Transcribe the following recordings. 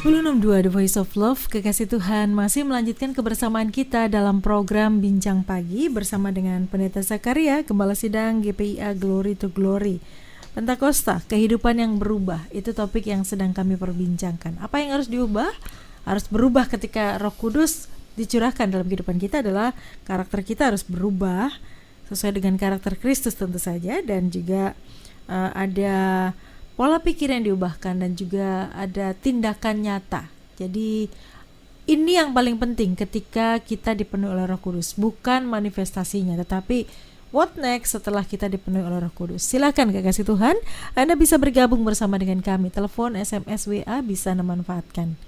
1062 The Voice of Love, Kekasih Tuhan masih melanjutkan kebersamaan kita dalam program Bincang Pagi bersama dengan Pendeta Zakaria, Gembala Sidang GPIA Glory to Glory. Pentakosta, kehidupan yang berubah, itu topik yang sedang kami perbincangkan. Apa yang harus diubah? Harus berubah ketika Roh Kudus dicurahkan dalam kehidupan kita adalah karakter kita harus berubah sesuai dengan karakter Kristus tentu saja, dan juga ada pola pikir yang diubahkan dan juga ada tindakan nyata. Jadi ini yang paling penting ketika kita dipenuhi oleh Roh Kudus, bukan manifestasinya, tetapi what next setelah kita dipenuhi oleh Roh Kudus. Silakan kekasih Tuhan, Anda bisa bergabung bersama dengan kami. Telepon, SMS, WA bisa Anda manfaatkan.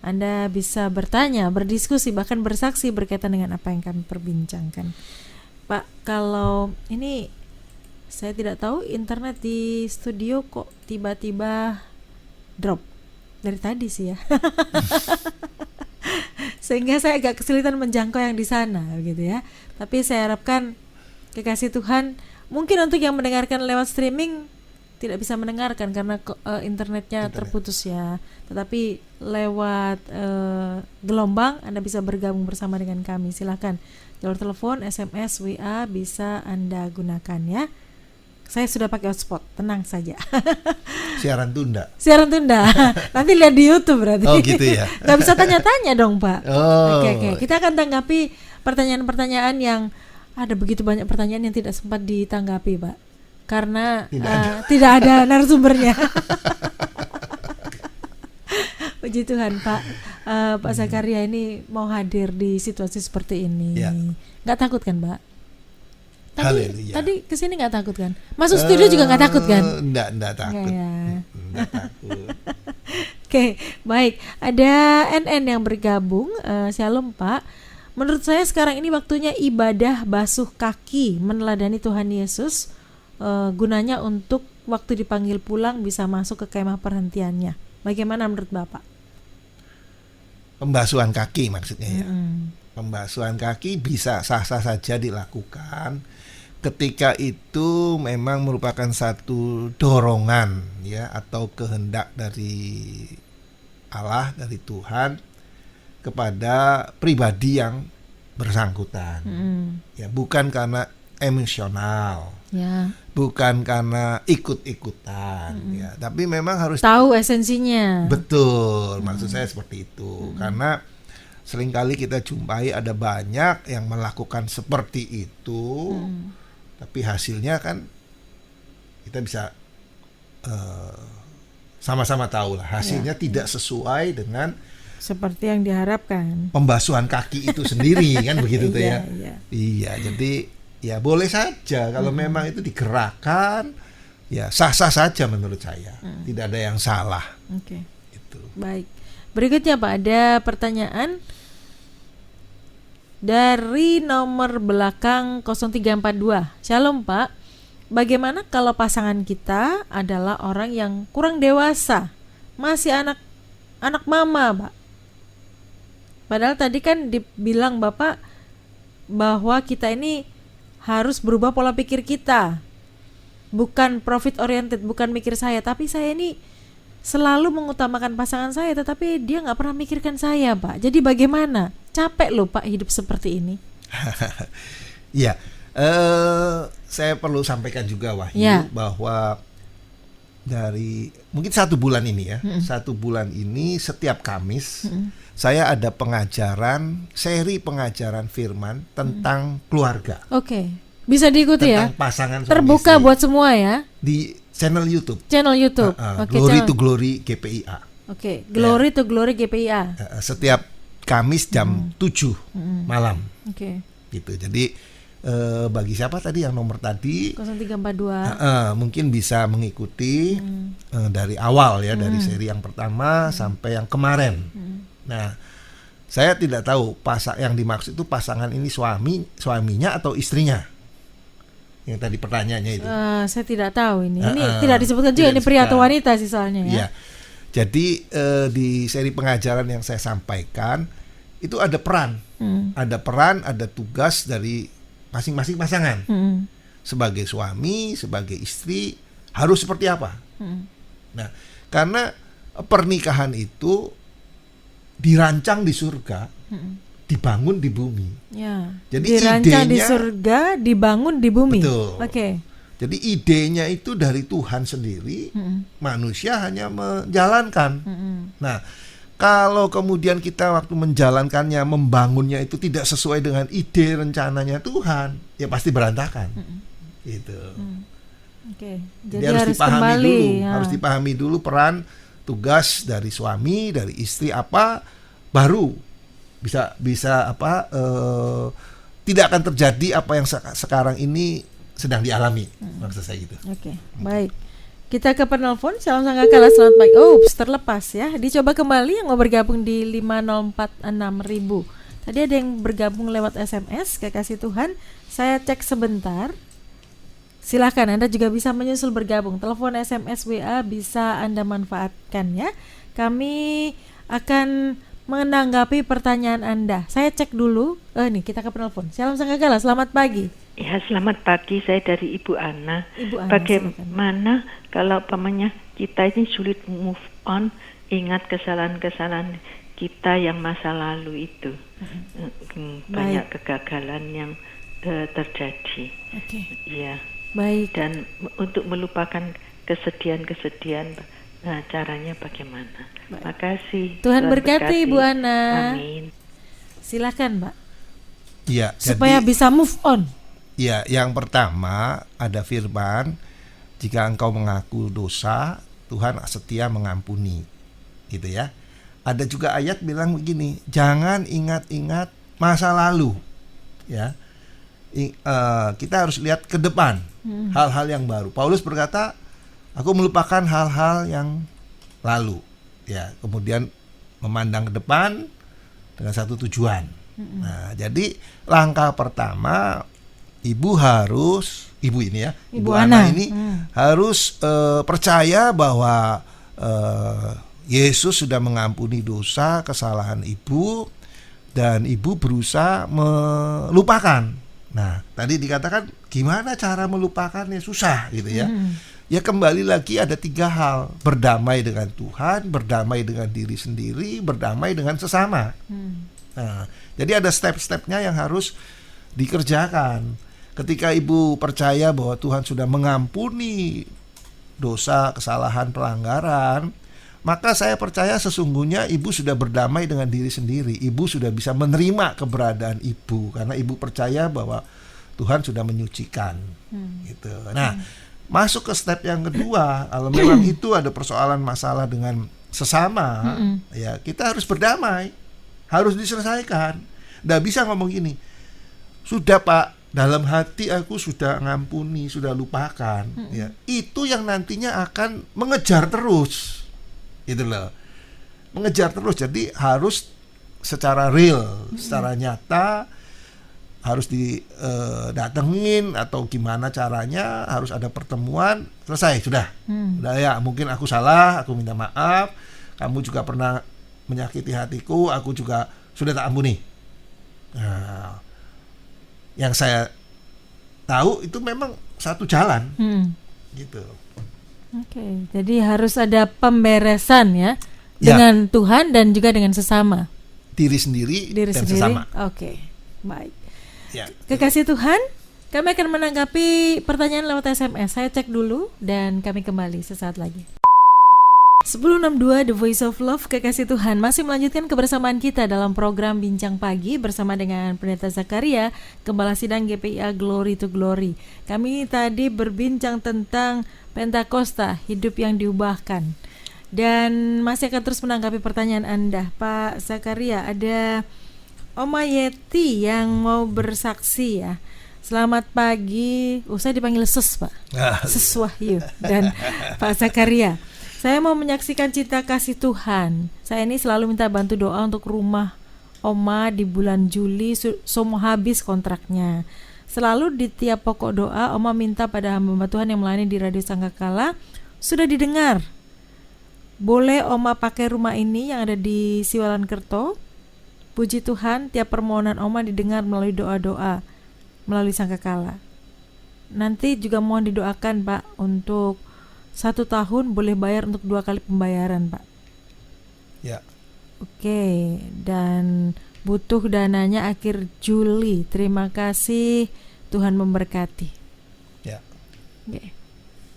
Anda bisa bertanya, berdiskusi, bahkan bersaksi berkaitan dengan apa yang kami perbincangkan. Pak, kalau ini saya tidak tahu internet di studio kok tiba-tiba drop dari tadi sih ya. Sehingga saya agak kesulitan menjangkau yang di sana gitu ya. Tapi saya harapkan kekasih Tuhan, mungkin untuk yang mendengarkan lewat streaming tidak bisa mendengarkan karena internetnya terputus ya. Tetapi lewat gelombang Anda bisa bergabung bersama dengan kami. Silakan. Jalur telepon, SMS, WA bisa Anda gunakan ya. Saya sudah pakai hotspot, tenang saja. Siaran tunda. Nanti lihat di YouTube berarti. Oh gitu ya. Gak bisa tanya-tanya dong Pak. Oh. Oke. Kita akan tanggapi pertanyaan-pertanyaan yang ada begitu banyak pertanyaan yang tidak sempat ditanggapi Pak. Karena tidak ada narasumbernya. Puji Tuhan Pak. Pak Zakaria ini mau hadir di situasi seperti ini. Ya. Gak takut kan Pak? Tadi kesini nggak takut kan? Masuk studio juga nggak takut kan? Nggak takut. Nggak takut. Oke, baik. Ada NN yang bergabung. Shalom Pak. Menurut saya sekarang ini waktunya ibadah basuh kaki meneladani Tuhan Yesus. Gunanya untuk waktu dipanggil pulang bisa masuk ke kemah perhentiannya. Bagaimana menurut Bapak? Pembasuhan kaki maksudnya ya. Pembasuhan kaki bisa sah-sah saja dilakukan ketika itu memang merupakan satu dorongan ya atau kehendak dari Allah, dari Tuhan kepada pribadi yang bersangkutan. Ya, bukan karena emosional. Ya. Bukan karena ikut-ikutan ya, tapi memang harus tahu esensinya. Betul, maksud saya seperti itu. Karena seringkali kita jumpai ada banyak yang melakukan seperti itu, tapi hasilnya kan kita bisa sama-sama tahu lah hasilnya tidak sesuai dengan seperti yang diharapkan. Pembasuhan kaki itu sendiri kan begitu tuh ya. Iya, jadi ya boleh saja kalau memang itu digerakkan, ya sah-sah saja menurut saya. Tidak ada yang salah. Oke. Itu. Baik. Berikutnya Pak, ada pertanyaan dari nomor belakang 0342. Shalom Pak. Bagaimana kalau pasangan kita adalah orang yang kurang dewasa, masih anak mama, Pak? Padahal tadi kan dibilang Bapak bahwa kita ini harus berubah pola pikir kita. Bukan profit oriented, bukan mikir saya, tapi saya ini selalu mengutamakan pasangan saya, tetapi dia nggak pernah mikirkan saya, Pak. Jadi bagaimana? Capek loh Pak hidup seperti ini. Ya, saya perlu sampaikan juga Wahyu bahwa dari mungkin 1 bulan ini ya, 1 bulan ini setiap Kamis saya ada seri pengajaran firman tentang keluarga. Oke, bisa diikuti tentang ya. Pasangan terbuka istri. buat semua ya. Di channel YouTube. Okay, Glory to Glory GPIA. Oke, Glory to Glory GPIA. Setiap Kamis jam 7 malam. Oke. Gitu. Jadi bagi siapa tadi yang nomor tadi 0342 mungkin bisa mengikuti dari awal ya, dari seri yang pertama sampai yang kemarin. Nah, saya tidak tahu yang dimaksud itu pasangan ini suaminya atau istrinya. Yang tadi pertanyaannya itu. Saya tidak tahu ini. Ini tidak disebutkan juga ini pria atau wanita sih soalnya ya. Iya. Jadi di seri pengajaran yang saya sampaikan itu ada peran, ada tugas dari masing-masing pasangan. Sebagai suami, sebagai istri harus seperti apa. Nah, karena pernikahan itu dirancang di surga, dibangun di bumi. Ya. Jadi Dirancang di idenya- surga, dibangun di bumi. Betul. Oke. Jadi idenya itu dari Tuhan sendiri, manusia hanya menjalankan. Nah, kalau kemudian kita waktu menjalankannya, membangunnya itu tidak sesuai dengan ide rencananya Tuhan, ya pasti berantakan. Gitu. Oke. Jadi harus dipahami kembali. dulu, Ya. harus dipahami dulu peran tugas dari suami, dari istri apa, baru bisa tidak akan terjadi apa yang sekarang ini sedang dialami. Maksud saya gitu. Oke, baik. Kita ke penelpon. Salam sangka kalah, selamat pagi. Terlepas ya. Dicoba kembali yang mau bergabung di 5046000. Tadi ada yang bergabung lewat SMS, kekasih Tuhan. Saya cek sebentar. Silahkan, Anda juga bisa menyusul bergabung. Telepon, SMS, WA bisa Anda manfaatkan ya. Kami akan menanggapi pertanyaan Anda. Saya cek dulu. Nih kita ke penelpon. Salam sangka kalah, selamat pagi. Ya, selamat pagi. Saya dari Ibu Ana. Ibu Ana, Bagaimana kalau pamannya kita ini sulit move on, ingat kesalahan-kesalahan kita yang masa lalu itu. Banyak kegagalan yang terjadi. Oke. Ya. Baik. Dan untuk melupakan kesedihan-kesedihan, caranya bagaimana? Makasih. Tuhan berkati Ibu Ana. Amin. Silakan, Mbak. Iya. Supaya bisa move on. Ya, yang pertama ada firman, jika engkau mengaku dosa, Tuhan setia mengampuni. Gitu ya. Ada juga ayat bilang begini, jangan ingat-ingat masa lalu. Ya. Kita harus lihat ke depan, hal-hal yang baru. Paulus berkata, aku melupakan hal-hal yang lalu. Ya, kemudian memandang ke depan dengan satu tujuan. Nah, jadi langkah pertama Ibu Ana ini harus percaya bahwa Yesus sudah mengampuni dosa kesalahan ibu dan ibu berusaha melupakan. Nah, tadi dikatakan gimana cara melupakannya, susah gitu ya. Ya kembali lagi ada 3 hal, berdamai dengan Tuhan, berdamai dengan diri sendiri, berdamai dengan sesama. Nah, jadi ada step-stepnya yang harus dikerjakan. Ketika ibu percaya bahwa Tuhan sudah mengampuni dosa, kesalahan, pelanggaran, maka saya percaya sesungguhnya ibu sudah berdamai dengan diri sendiri. Ibu sudah bisa menerima keberadaan ibu karena ibu percaya bahwa Tuhan sudah menyucikan. Gitu. Nah, masuk ke step yang kedua, kalau memang itu ada persoalan masalah dengan sesama, ya kita harus berdamai, harus diselesaikan. Nggak bisa ngomong gini, sudah Pak, dalam hati aku sudah ngampuni, sudah lupakan. Ya, itu yang nantinya akan mengejar terus, gitu loh, mengejar terus. Jadi harus secara real, secara nyata, harus didatengin atau gimana caranya, harus ada pertemuan, selesai sudah. Udah ya, mungkin aku salah, aku minta maaf. Kamu juga pernah menyakiti hatiku, aku juga sudah tak ampuni. Nah, yang saya tahu itu memang satu jalan, gitu. Oke, jadi harus ada pemberesan ya, dengan Tuhan dan juga dengan sesama. Diri sendiri dan sesama. Oke, baik. Ya. Kekasih Tuhan, kami akan menanggapi pertanyaan lewat SMS. Saya cek dulu dan kami kembali sesaat lagi. 1062 The Voice of Love, kekasih Tuhan, masih melanjutkan kebersamaan kita dalam program Bincang Pagi bersama dengan Pendeta Zakaria, Gembala Sidang GPIA Glory to Glory. Kami tadi berbincang tentang Pentakosta, hidup yang diubahkan. Dan masih akan terus menanggapi pertanyaan Anda, Pak Zakaria. Ada Oma Yeti yang mau bersaksi ya. Selamat pagi. Saya dipanggil Ses, Pak. Ses Wahyu dan Pak Zakaria. Saya mau menyaksikan cinta kasih Tuhan. Saya ini selalu minta bantu doa untuk rumah Oma di bulan Juli, semua habis kontraknya. Selalu di tiap pokok doa, Oma minta pada hamba Tuhan yang melayani di Radio Sangkakala, sudah didengar. Boleh Oma pakai rumah ini yang ada di Siwalan Kerto? Puji Tuhan, tiap permohonan Oma didengar melalui doa-doa, melalui Sangkakala. Nanti juga mohon didoakan Pak untuk 1 tahun boleh bayar untuk 2 kali pembayaran Pak. Ya. Oke, dan butuh dananya akhir Juli. Terima kasih, Tuhan memberkati. Ya. Oke.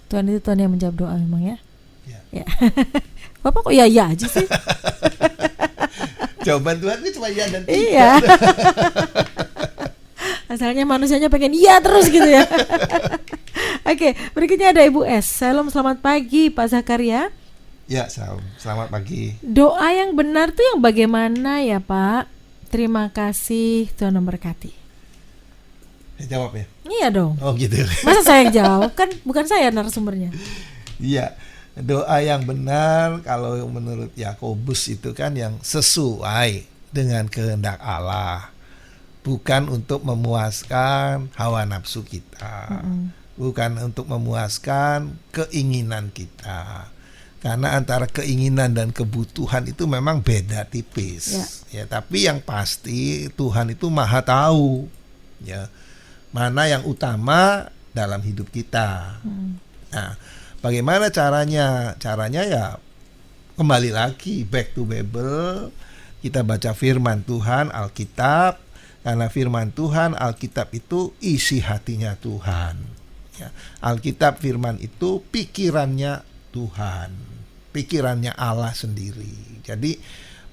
Tuhan itu Tuhan yang menjawab doa memang ya. Ya. Ya. Bapak kok ya aja sih? Jawaban Tuhan itu cuma ya dan tidak. Iya. Asalnya manusianya pengen iya terus gitu ya. Oke, berikutnya ada Ibu S. Shalom, selamat pagi Pak Zakaria. Ya, selamat pagi. Doa yang benar tuh yang bagaimana ya Pak? Terima kasih, Tuhan memberkati. Jawab ya? Iya dong. Oh gitu. Masa saya yang jawab? Kan bukan saya narasumbernya. Iya. Doa yang benar kalau menurut Yakobus itu kan yang sesuai dengan kehendak Allah. Bukan untuk memuaskan hawa nafsu kita. Bukan untuk memuaskan keinginan kita. Karena antara keinginan dan kebutuhan itu memang beda tipis. Ya, tapi yang pasti Tuhan itu Maha tahu ya mana yang utama dalam hidup kita. Nah, bagaimana caranya? Caranya ya kembali lagi back to Bible. Kita baca firman Tuhan, Alkitab. Karena firman Tuhan, Alkitab itu isi hatinya Tuhan ya. Alkitab firman itu pikirannya Tuhan, pikirannya Allah sendiri. Jadi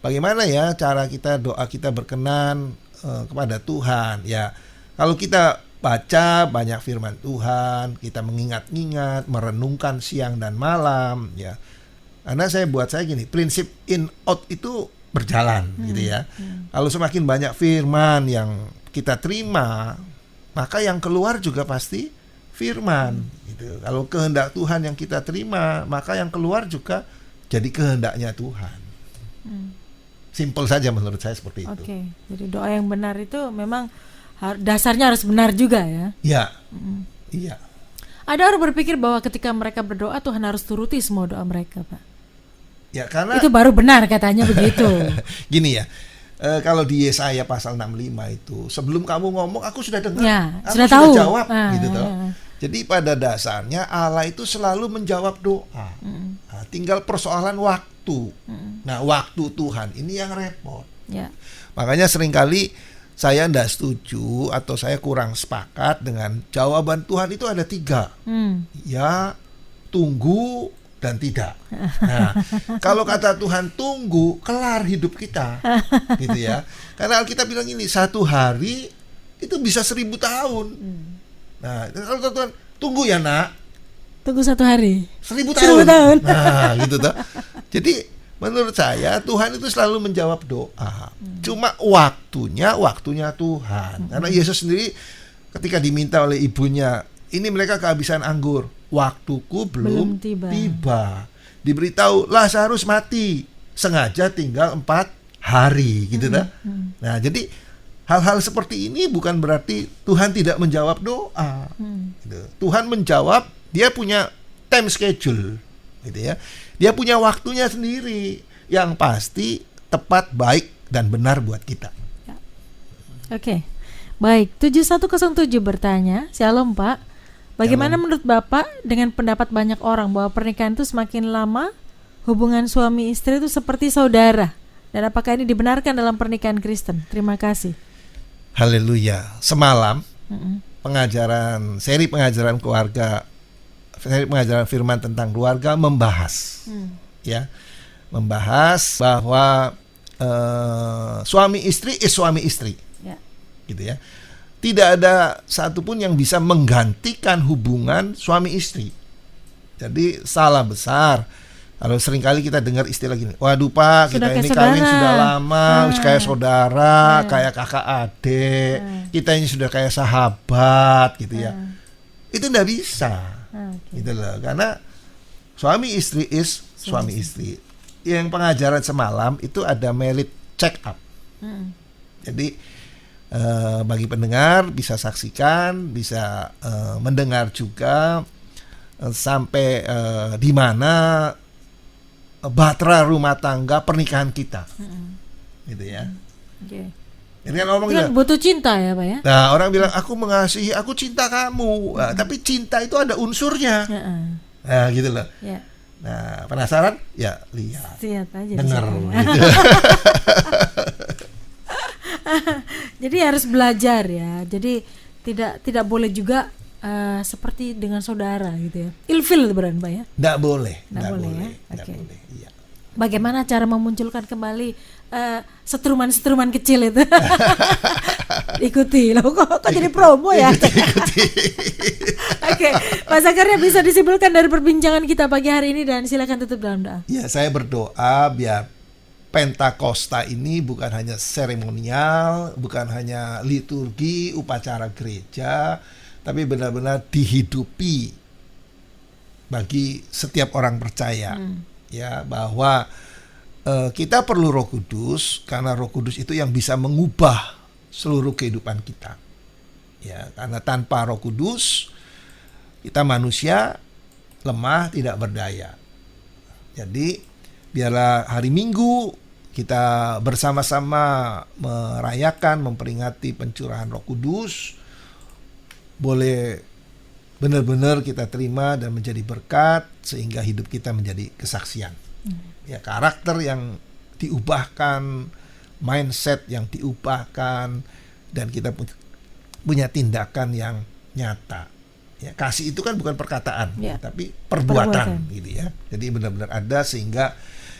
bagaimana ya cara kita doa kita berkenan kepada Tuhan ya. Kalau kita baca banyak firman Tuhan, kita mengingat-ingat, merenungkan siang dan malam ya. Karena saya gini, prinsip in out itu berjalan gitu ya. Kalau semakin banyak firman yang kita terima, maka yang keluar juga pasti firman gitu. Kalau kehendak Tuhan yang kita terima, maka yang keluar juga jadi kehendaknya Tuhan. Simpel saja menurut saya seperti itu. Oke, jadi doa yang benar itu memang dasarnya harus benar juga ya. Iya. Iya. Ada orang berpikir bahwa ketika mereka berdoa Tuhan harus turuti semua doa mereka, Pak. Ya karena itu baru benar katanya begitu. Gini ya. Kalau di Yesaya pasal 65 itu, sebelum kamu ngomong aku sudah dengar, ya, aku sudah tahu. Jawab gitu toh. Jadi pada dasarnya Allah itu selalu menjawab doa. Nah, tinggal persoalan waktu. Nah, waktu Tuhan ini yang repot. Ya. Makanya seringkali saya tidak setuju atau saya kurang sepakat dengan jawaban Tuhan itu ada 3. Ya, tunggu dan tidak. Nah, kalau kata Tuhan tunggu, kelar hidup kita, gitu ya. Karena Alkitab bilang ini 1 hari itu bisa 1000 tahun. Nah, kalau Tuhan tunggu ya nak, tunggu 1 hari, 1000 tahun. Nah, gitu toh. Jadi menurut saya Tuhan itu selalu menjawab doa. Cuma waktunya Tuhan. Karena Yesus sendiri ketika diminta oleh ibunya, ini mereka kehabisan anggur, waktuku belum tiba. Diberitahu Lazarus mati, sengaja tinggal 4 hari gitu dah. Nah, jadi hal-hal seperti ini bukan berarti Tuhan tidak menjawab doa. Gitu. Tuhan menjawab, dia punya time schedule, gitu ya. Dia punya waktunya sendiri yang pasti tepat, baik dan benar buat kita. Ya. Oke. Baik, 7107 bertanya, Shalom Pak. Bagaimana menurut Bapak dengan pendapat banyak orang bahwa pernikahan itu semakin lama hubungan suami istri itu seperti saudara? Dan apakah ini dibenarkan dalam pernikahan Kristen? Terima kasih. Haleluya. Semalam seri pengajaran firman tentang keluarga membahas bahwa suami istri suami istri, gitu ya. Tidak ada satupun yang bisa menggantikan hubungan suami istri. Jadi salah besar kalau seringkali kita dengar istilah gini, waduh Pak, kita ini kawin sudah lama, kayak saudara, kayak kakak adik, kita ini sudah kayak sahabat gitu ya. Itu enggak bisa. Gitu loh. Karena suami istri suami istri. Yang pengajaran semalam itu ada merit check up. Jadi bagi pendengar bisa saksikan, bisa mendengar juga sampai di mana bahtera rumah tangga pernikahan kita, gitu ya. Jadi kan ngomong kan butuh cinta ya Pak ya. Nah orang bilang aku mengasihi, aku cinta kamu, tapi cinta itu ada unsurnya, nah gitu loh. Nah penasaran? Ya lihat, aja dengar gitu. Jadi harus belajar ya. Jadi tidak boleh juga seperti dengan saudara gitu ya. Ilfil beran Pak ya? Nggak boleh. Nggak boleh ya? Nggak Oke. boleh. Iya. Bagaimana cara memunculkan kembali setruman-setruman kecil itu? Ikuti loh, kok jadi promo ya? Oke, Pak Zakaria bisa disimpulkan dari perbincangan kita pagi hari ini dan silakan tutup dalam doa. Ya, saya berdoa biar Pentakosta ini bukan hanya seremonial, bukan hanya liturgi, upacara gereja, tapi benar-benar dihidupi bagi setiap orang percaya. Ya, bahwa kita perlu Roh Kudus, karena Roh Kudus itu yang bisa mengubah seluruh kehidupan kita. Ya, karena tanpa Roh Kudus kita manusia lemah, tidak berdaya. Jadi biarlah hari Minggu kita bersama-sama merayakan, memperingati pencurahan Roh Kudus, boleh benar-benar kita terima dan menjadi berkat sehingga hidup kita menjadi kesaksian. Ya, karakter yang diubahkan, mindset yang diubahkan, dan kita punya tindakan yang nyata. Ya, kasih itu kan bukan perkataan, tapi perbuatan gitu ya. Jadi benar-benar ada sehingga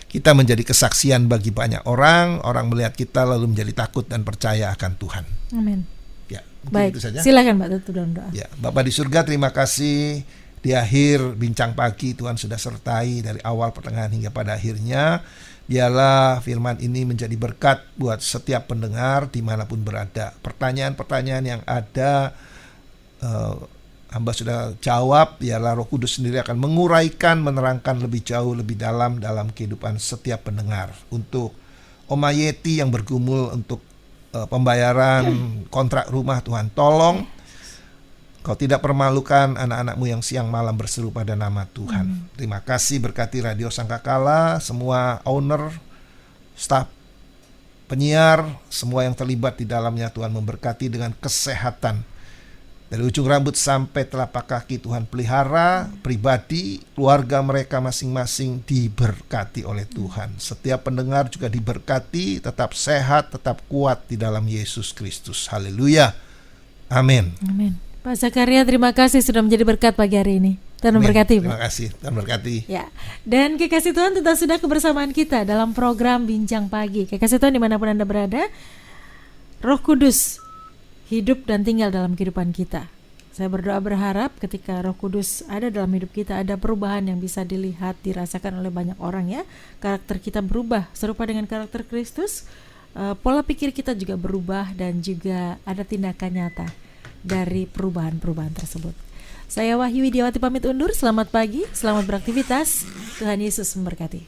kita menjadi kesaksian bagi banyak orang melihat kita lalu menjadi takut dan percaya akan Tuhan. Amin. Ya, baik, itu saja. Silakan Mbak tutup dalam doa. Ya, Bapak di surga, terima kasih di akhir bincang pagi Tuhan sudah sertai dari awal, pertengahan hingga pada akhirnya. Biarlah firman ini menjadi berkat buat setiap pendengar dimanapun berada. Pertanyaan-pertanyaan yang ada hamba sudah jawab. Biarlah Roh Kudus sendiri akan menguraikan, menerangkan lebih jauh, lebih dalam kehidupan setiap pendengar. Untuk Oma Yeti yang bergumul untuk pembayaran kontrak rumah, Tuhan tolong Kau tidak permalukan anak-anakmu yang siang malam berseru pada nama Tuhan. Terima kasih, berkati Radio Sangkakala, semua owner, staf, penyiar, semua yang terlibat di dalamnya. Tuhan memberkati dengan kesehatan dari ujung rambut sampai telapak kaki. Tuhan pelihara pribadi, keluarga mereka masing-masing diberkati oleh Tuhan. Setiap pendengar juga diberkati, tetap sehat, tetap kuat di dalam Yesus Kristus. Haleluya. Amin. Amin. Pak Zakaria, terima kasih sudah menjadi berkat pagi hari ini. Tuhan memberkati, Pak. Terima kasih, Tuhan berkati. Ya, dan kekasih Tuhan tetap sudah kebersamaan kita dalam program Bincang Pagi. Kekasih Tuhan dimanapun Anda berada, Roh Kudus hidup dan tinggal dalam kehidupan kita. Saya berdoa berharap ketika Roh Kudus ada dalam hidup kita, ada perubahan yang bisa dilihat, dirasakan oleh banyak orang ya. Karakter kita berubah serupa dengan karakter Kristus. Pola pikir kita juga berubah dan juga ada tindakan nyata dari perubahan-perubahan tersebut. Saya Wahyu Widiawati pamit undur. Selamat pagi, selamat beraktivitas. Tuhan Yesus memberkati.